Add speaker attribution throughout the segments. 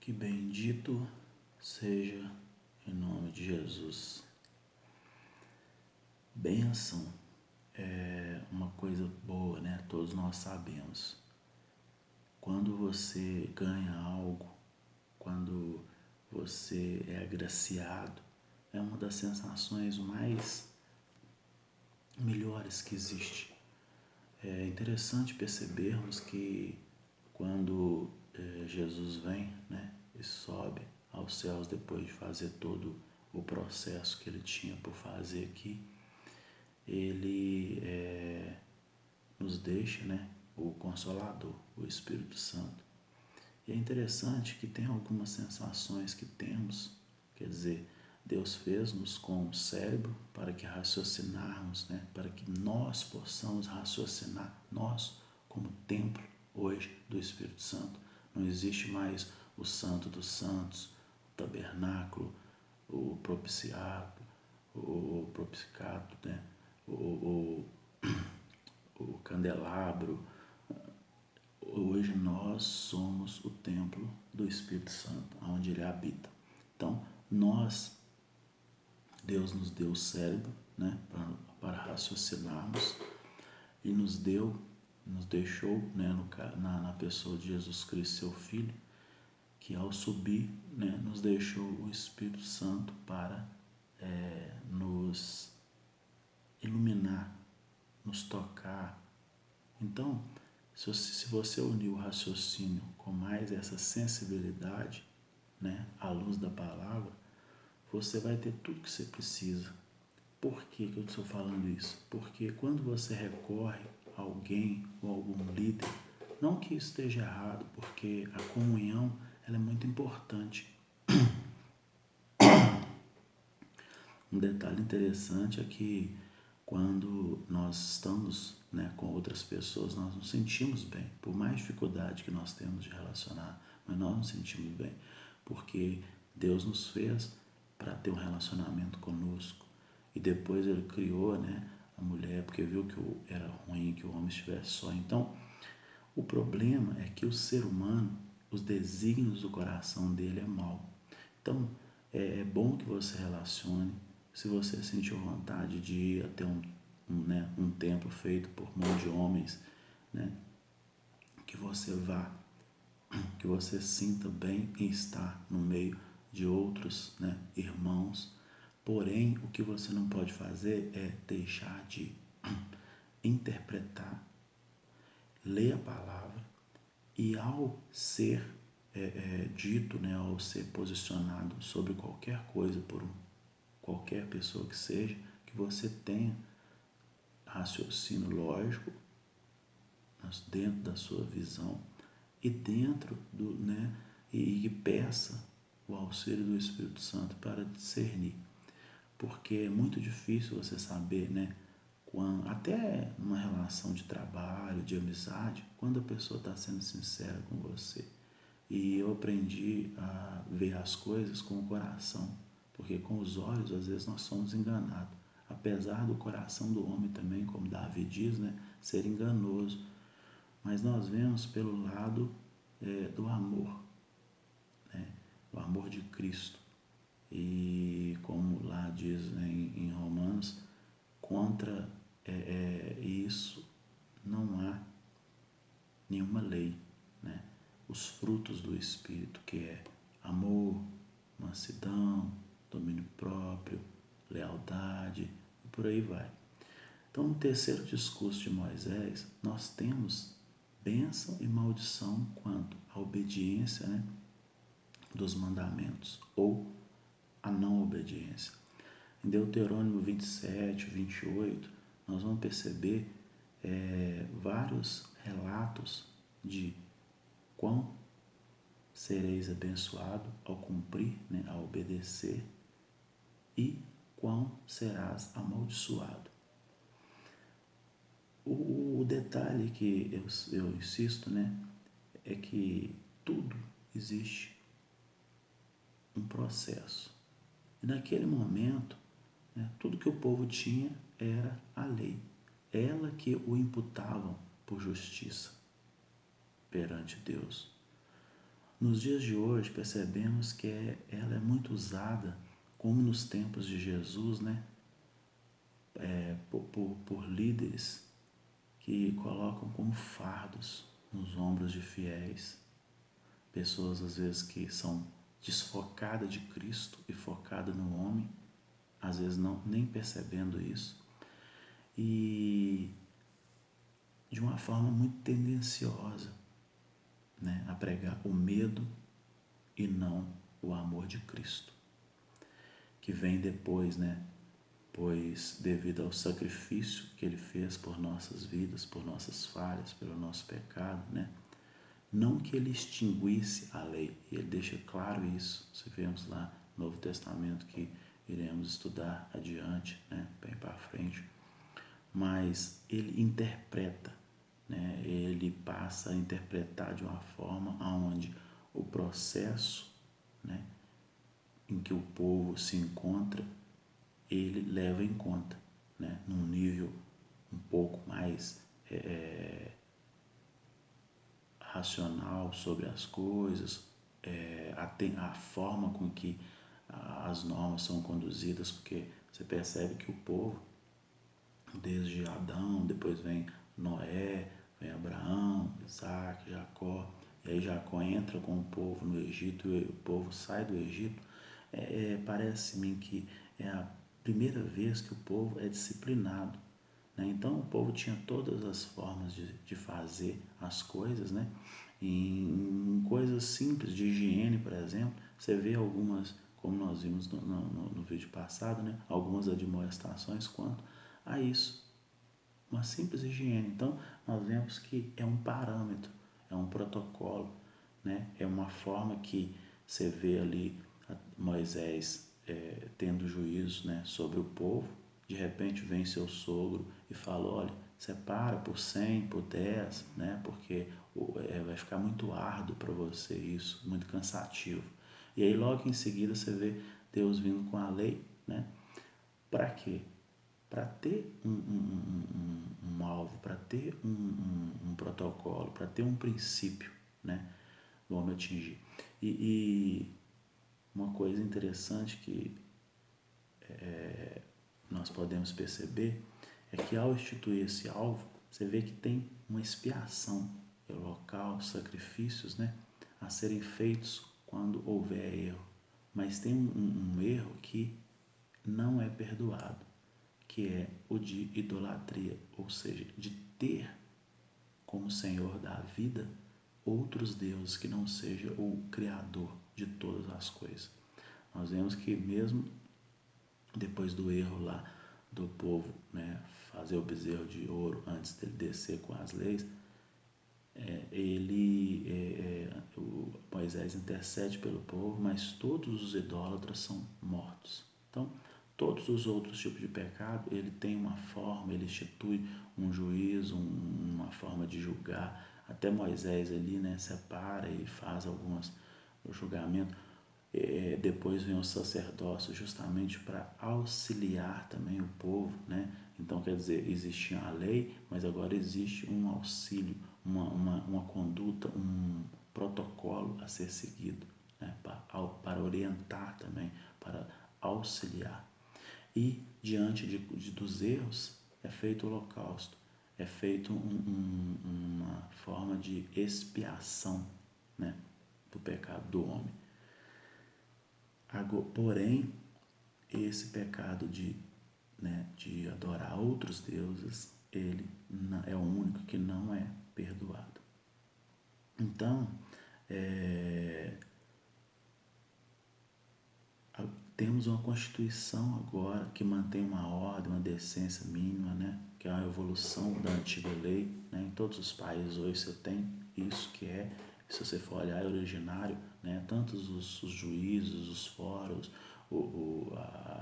Speaker 1: Que bendito seja em nome de Jesus. Bênção é uma coisa boa, né? Todos nós sabemos. Quando você ganha algo, quando você é agraciado, é uma das sensações mais melhores que existe. É interessante percebermos que quando Jesus vem, né, e sobe aos céus depois de fazer todo o processo que ele tinha por fazer aqui, ele nos deixa, né, o Consolador, o Espírito Santo. E é interessante que tem algumas sensações que temos, quer dizer, Deus fez-nos com o cérebro para que raciocinarmos, né, para que nós possamos raciocinar, nós como templo hoje do Espírito Santo. Não existe mais o Santo dos Santos, o tabernáculo, o propiciado, né, o candelabro. Hoje nós somos o templo do Espírito Santo, onde ele habita. Então, Deus nos deu o cérebro, né, para raciocinarmos e nos deixou, né, na pessoa de Jesus Cristo, seu Filho, que ao subir, né, nos deixou o Espírito Santo para nos iluminar, nos tocar. Então, se você unir o raciocínio com mais essa sensibilidade, né, à luz da palavra, você vai ter tudo que você precisa. Por que eu estou falando isso? Porque quando você recorre a alguém ou algum líder, não que isso esteja errado, porque a comunhão ela é muito importante. Um detalhe interessante é que quando nós estamos, né, com outras pessoas, nós nos sentimos bem. Por mais dificuldade que nós temos de relacionar, mas nós nos sentimos bem. Porque Deus nos fez para ter um relacionamento conosco. E depois Ele criou, né, a mulher, porque viu que era ruim que o homem estivesse só. Então, o problema é que o ser humano, os desígnios do coração dele é mau. Então, é bom que você relacione. Se você sentiu vontade de ir até um templo feito por mão de homens, né, que você vá, que você sinta bem em estar no meio de outros, né, irmãos. Porém, o que você não pode fazer é deixar de interpretar, ler a palavra e ao ser dito, né, ao ser posicionado sobre qualquer coisa por qualquer pessoa que seja, que você tenha raciocínio lógico dentro da sua visão e dentro e peça o auxílio do Espírito Santo para discernir, porque é muito difícil você saber, né, até numa relação de trabalho, de amizade, quando a pessoa está sendo sincera com você. E eu aprendi a ver as coisas com o coração, porque com os olhos às vezes nós somos enganados, apesar do coração do homem também, como Davi diz, né, ser enganoso, mas nós vemos pelo lado do amor, né, o amor de Cristo. E como lá diz, né, em Romanos, contra isso não há nenhuma lei, né? Os frutos do Espírito, que é amor, mansidão, domínio próprio, lealdade e por aí vai. Então, no terceiro discurso de Moisés, nós temos bênção e maldição quanto à obediência, né, dos mandamentos ou a não obediência. Em Deuteronômio 27, 28, nós vamos perceber vários relatos de quão sereis abençoado ao cumprir, né, ao obedecer, e quão serás amaldiçoado. O detalhe que eu insisto, né, é que tudo existe um processo. E naquele momento, né, tudo que o povo tinha era a lei. Ela que o imputavam por justiça perante Deus. Nos dias de hoje percebemos que ela é muito usada, como nos tempos de Jesus, né? Por líderes que colocam como fardos nos ombros de fiéis, pessoas às vezes que são desfocadas de Cristo e focadas no homem, às vezes não nem percebendo isso, e de uma forma muito tendenciosa, né, a pregar o medo e não o amor de Cristo, que vem depois, né? Pois devido ao sacrifício que ele fez por nossas vidas, por nossas falhas, pelo nosso pecado, né? Não que ele extinguisse a lei, e ele deixa claro isso, se vemos lá no Novo Testamento que iremos estudar adiante, né? Bem para frente, mas ele interpreta, né? Ele passa a interpretar de uma forma aonde o processo, né, em que o povo se encontra, ele leva em conta, né, num nível um pouco mais racional sobre as coisas, a forma com que as normas são conduzidas, porque você percebe que o povo, desde Adão, depois vem Noé, vem Abraão, Isaac, Jacó, e aí Jacó entra com o povo no Egito e o povo sai do Egito. Parece-me que é a primeira vez que o povo é disciplinado, né? Então o povo tinha todas as formas de fazer as coisas, né? Em coisas simples de higiene, por exemplo, você vê algumas, como nós vimos no vídeo passado, né? Algumas admoestações quanto a isso, uma simples higiene. Então nós vemos que é um parâmetro, é um protocolo, né? É uma forma que você vê ali Moisés tendo juízo, né, sobre o povo. De repente vem seu sogro e fala: olha, separa por 100, por 10, né, porque vai ficar muito árduo para você isso, muito cansativo. E aí logo em seguida você vê Deus vindo com a lei, né? Para quê? Para ter um alvo, para ter um protocolo, para ter um princípio, né, do homem atingir. E uma coisa interessante que nós podemos perceber é que ao instituir esse alvo, você vê que tem uma expiação, local, sacrifícios, né, a serem feitos quando houver erro. Mas tem um erro que não é perdoado, que é o de idolatria, ou seja, de ter como Senhor da vida outros deuses que não seja o Criador de todas as coisas. Nós vemos que mesmo depois do erro lá do povo, né, fazer o bezerro de ouro antes dele descer com as leis, o Moisés intercede pelo povo, mas todos os idólatras são mortos. Então, todos os outros tipos de pecado, ele tem uma forma, ele institui um juízo, uma forma de julgar. Até Moisés ali, né, separa e faz alguns julgamentos. Depois vem o sacerdócio justamente para auxiliar também o povo, né? Então, quer dizer, existia a lei, mas agora existe um auxílio, uma conduta, um protocolo a ser seguido, né? Para orientar também, para auxiliar. E diante dos erros é feito o holocausto, é feito uma forma de expiação, né, do pecado do homem. Porém, esse pecado de adorar outros deuses, ele é o único que não é perdoado. Então, temos uma Constituição agora que mantém uma ordem, uma decência mínima, né? Que é a evolução da antiga lei, né? Em todos os países hoje você tem isso que se você for olhar, é originário, né? Tantos os juízes, os fóruns,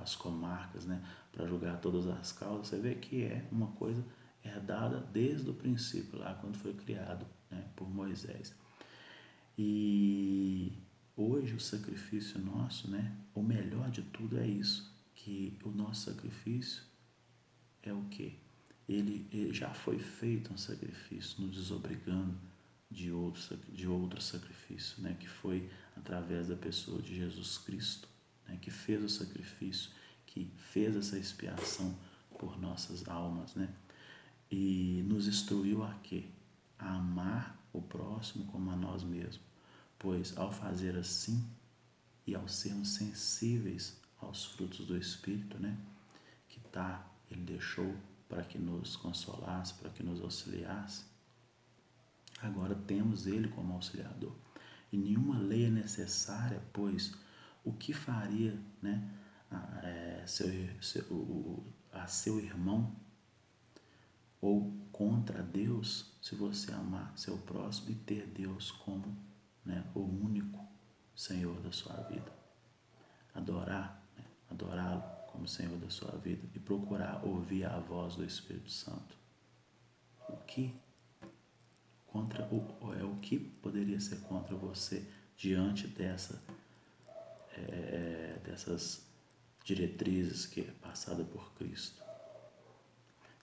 Speaker 1: as comarcas, né? Para julgar todas as causas, você vê que é uma coisa herdada desde o princípio, lá quando foi criado, né, por Moisés. E hoje o sacrifício nosso, né, o melhor de tudo é isso, que o nosso sacrifício é o quê? Ele já foi feito um sacrifício, nos desobrigando de outro sacrifício. sacrifício, né, que foi através da pessoa de Jesus Cristo, né, que fez o sacrifício, que fez essa expiação por nossas almas, né, e nos instruiu a quê? A amar o próximo como a nós mesmos, pois ao fazer assim e ao sermos sensíveis aos frutos do Espírito, né, que ele deixou para que nos consolasse, para que nos auxiliasse, agora temos ele como auxiliador. E nenhuma lei é necessária, pois o que faria, né, a seu irmão ou contra Deus se você amar seu próximo e ter Deus como, né, o único Senhor da sua vida? Adorar, né, adorá-lo como Senhor da sua vida e procurar ouvir a voz do Espírito Santo. O que poderia ser contra você diante dessas diretrizes que é passada por Cristo?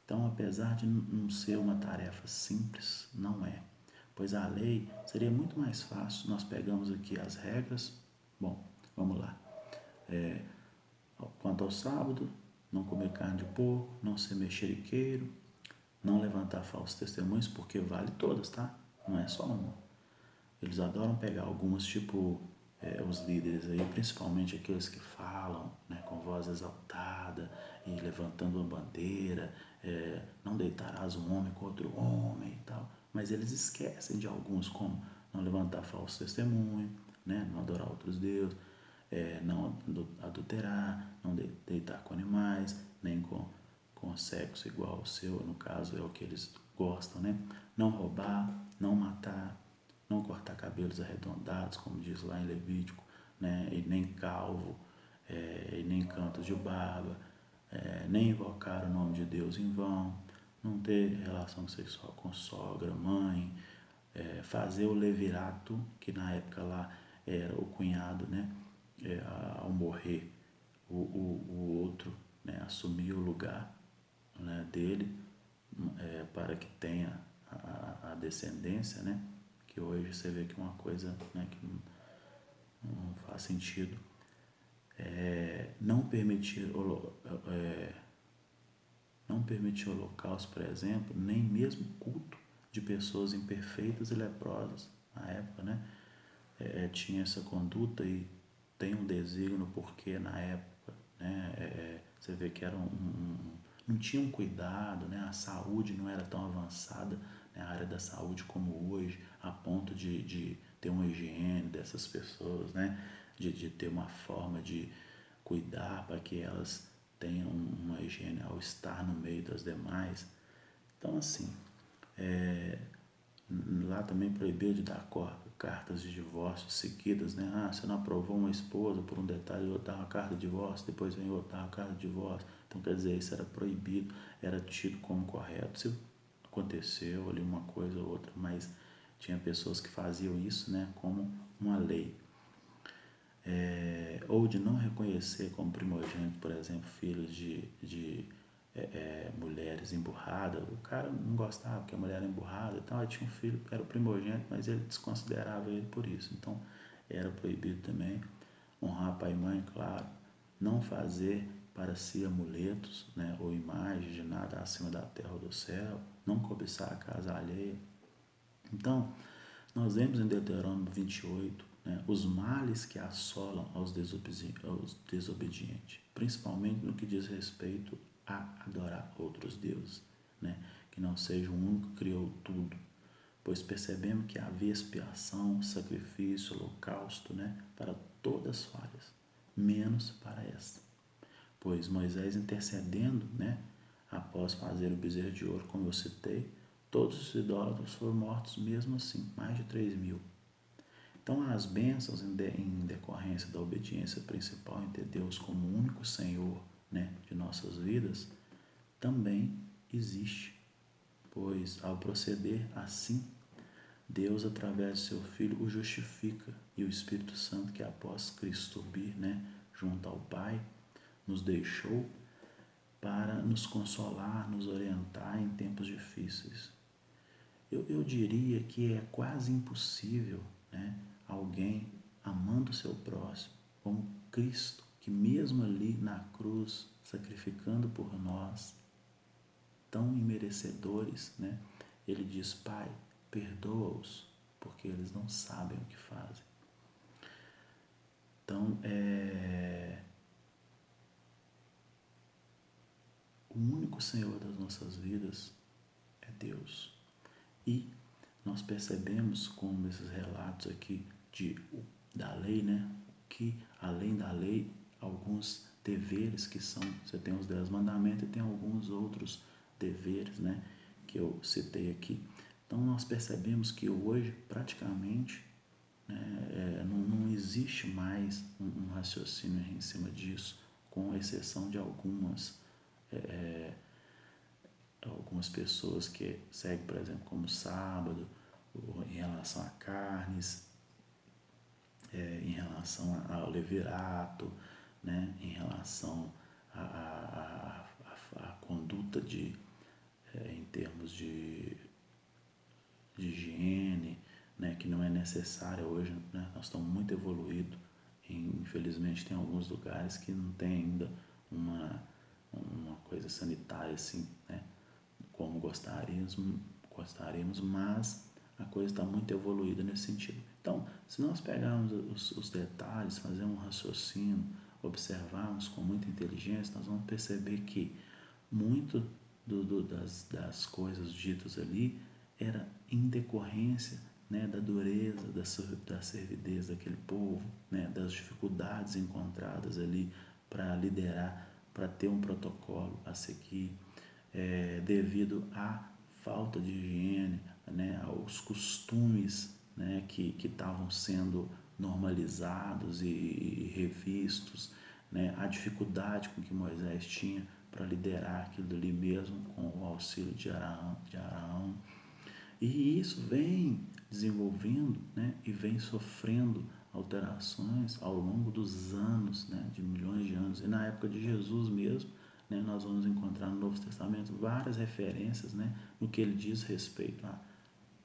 Speaker 1: Então, apesar de não ser uma tarefa simples, não é, pois a lei seria muito mais fácil. Nós pegamos aqui as regras. Bom, vamos lá. Quanto ao sábado, não comer carne de porco, não ser mexeriqueiro, não levantar falsos testemunhos, porque vale todas, tá? Não é só uma. Eles adoram pegar algumas, tipo os líderes aí, principalmente aqueles que falam, né, com voz exaltada e levantando uma bandeira, não deitarás um homem com outro homem e tal. Mas eles esquecem de alguns, como não levantar falso testemunho, né, não adorar outros deuses, não adulterar, não deitar com animais, nem com sexo igual ao seu, no caso é o que eles gostam, né? Não roubar, não matar, não cortar cabelos arredondados, como diz lá em Levítico, né? E nem calvo, e nem cantos de barba, nem invocar o nome de Deus em vão, não ter relação sexual com sogra, mãe, fazer o levirato, que na época lá era o cunhado, né? Ao morrer, o outro, né, assumir o lugar, né, dele, para que tenha a descendência, né, que hoje você vê que é uma coisa, né, que não faz sentido. Não permitir holocausto, por exemplo, nem mesmo culto de pessoas imperfeitas e leprosas. Na época, né, tinha essa conduta e tem um desígnio porque na época, né, você vê que era não tinha um cuidado, né, a saúde não era tão avançada, né, a área da saúde como hoje, a ponto de ter uma higiene dessas pessoas, né, de ter uma forma de cuidar para que elas tenham uma higiene ao estar no meio das demais. Então, assim, lá também proibiu de dar cartas de divórcio seguidas, né? Você não aprovou uma esposa por um detalhe, eu dar uma carta de divórcio, depois vem outra uma carta de divórcio. Então, quer dizer, isso era proibido, era tido como correto. Se aconteceu ali uma coisa ou outra, mas tinha pessoas que faziam isso, né, como uma lei. Ou de não reconhecer como primogênito, por exemplo, filhos de mulheres emburradas. O cara não gostava porque a mulher era emburrada, então ele tinha um filho que era o primogênito, mas ele desconsiderava ele por isso. Então era proibido também. Honrar pai e mãe, claro. Não fazer para si amuletos, né, ou imagens de nada acima da terra ou do céu. Não cobiçar a casa alheia. Então, nós vemos em Deuteronômio 28, né, os males que assolam aos desobedientes, principalmente no que diz respeito a adorar outros deuses, né, que não seja o único que criou tudo, pois percebemos que havia expiação, sacrifício, holocausto, né, para todas as falhas, menos para esta. Pois Moisés intercedendo, né, após fazer o bezerro de ouro, como eu citei, todos os idólatras foram mortos mesmo assim, mais de 3.000. Então, as bênçãos em decorrência da obediência principal em ter Deus como único Senhor, né, de nossas vidas, também existe, pois ao proceder assim, Deus, através de seu Filho, o justifica, e o Espírito Santo, que após Cristo subir, né, junto ao Pai, nos deixou para nos consolar, nos orientar em tempos difíceis. Eu diria que é quase impossível, né, alguém amando o seu próximo, como Cristo, que mesmo ali na cruz, sacrificando por nós, tão imerecedores, né? Ele diz: Pai, perdoa-os, porque eles não sabem o que fazem. Então, o único Senhor das nossas vidas é Deus. E nós percebemos, como esses relatos aqui da lei, né? Que além da lei, alguns deveres que são, você tem os 10 mandamentos e tem alguns outros deveres, né? Que eu citei aqui. Então nós percebemos que hoje praticamente, né, não existe mais um raciocínio em cima disso, com exceção de algumas pessoas que seguem, por exemplo, como sábado, em relação a carnes, em relação ao levirato, né, em relação à conduta em termos de higiene, né, que não é necessária hoje, né, nós estamos muito evoluídos. Infelizmente tem alguns lugares que não tem ainda uma coisa sanitária assim, né, como gostaríamos, mas a coisa está muito evoluída nesse sentido. Então, se nós pegarmos os detalhes, fazer um raciocínio, observarmos com muita inteligência, nós vamos perceber que muito das coisas ditas ali era em decorrência, né, da dureza, da servidez daquele povo, né, das dificuldades encontradas ali para liderar, para ter um protocolo a seguir, devido à falta de higiene, né, aos costumes, né, que estavam sendo normalizados e revistos, né, a dificuldade com que Moisés tinha para liderar aquilo ali mesmo com o auxílio de Arão. E isso vem desenvolvendo, né, e vem sofrendo alterações ao longo dos anos, né, de milhões de anos. E na época de Jesus mesmo, né, nós vamos encontrar no Novo Testamento várias referências, né, no que ele diz respeito a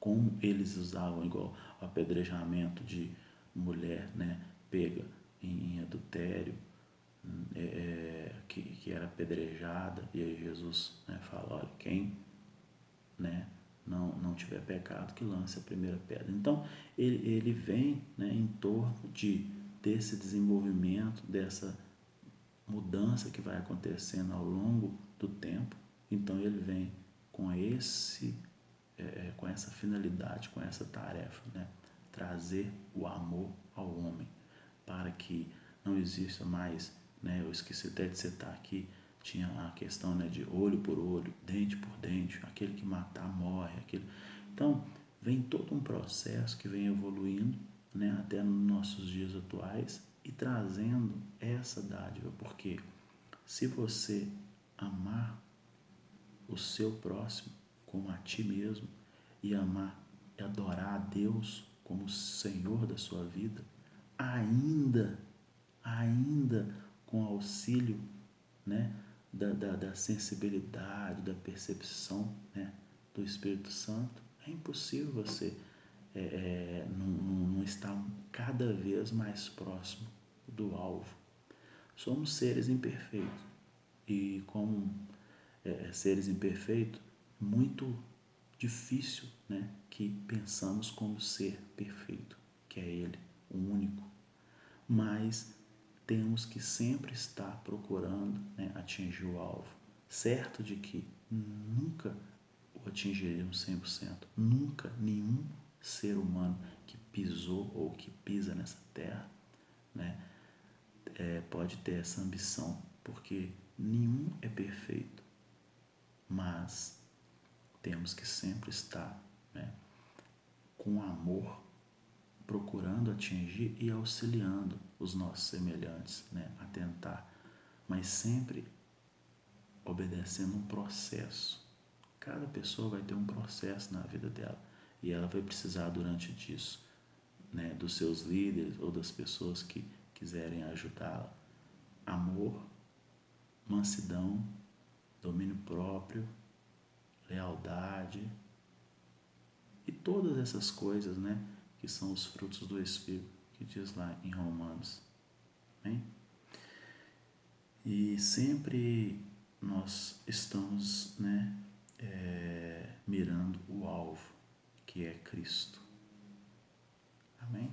Speaker 1: como eles usavam, igual o apedrejamento de mulher, né, pega em adultério, que era apedrejada, e aí Jesus, né, fala: olha, quem, né, não tiver pecado, que lance a primeira pedra. Então ele vem, né, em torno desse desenvolvimento, dessa mudança que vai acontecendo ao longo do tempo. Então ele vem com com essa finalidade, com essa tarefa, né, trazer o amor ao homem, para que não exista mais, né, eu esqueci até de citar aqui, tinha a questão, né, de olho por olho, dente por dente, aquele que matar morre, Então, vem todo um processo que vem evoluindo, né, até nos nossos dias atuais e trazendo essa dádiva, porque se você amar o seu próximo como a ti mesmo e amar e adorar a Deus como Senhor da sua vida, ainda com auxílio, né, da sensibilidade, da percepção, né, do Espírito Santo, é impossível você não estar cada vez mais próximo do alvo. Somos seres imperfeitos e como seres imperfeitos, muito difícil, né, que pensamos como ser perfeito, que é Ele, o único. Mas temos que sempre estar procurando, né, atingir o alvo, certo de que nunca o atingiremos 100%. Nunca nenhum ser humano que pisou ou que pisa nessa terra, né, pode ter essa ambição, porque nenhum é perfeito, mas temos que sempre estar, né, com amor, procurando atingir e auxiliando os nossos semelhantes, né, a tentar, mas sempre obedecendo um processo. Cada pessoa vai ter um processo na vida dela e ela vai precisar durante disso, né, dos seus líderes ou das pessoas que quiserem ajudá-la. Amor, mansidão, domínio próprio, lealdade e todas essas coisas, né, que são os frutos do Espírito. que diz lá em Romanos. Amém? E sempre nós estamos, mirando o alvo, que é Cristo. Amém?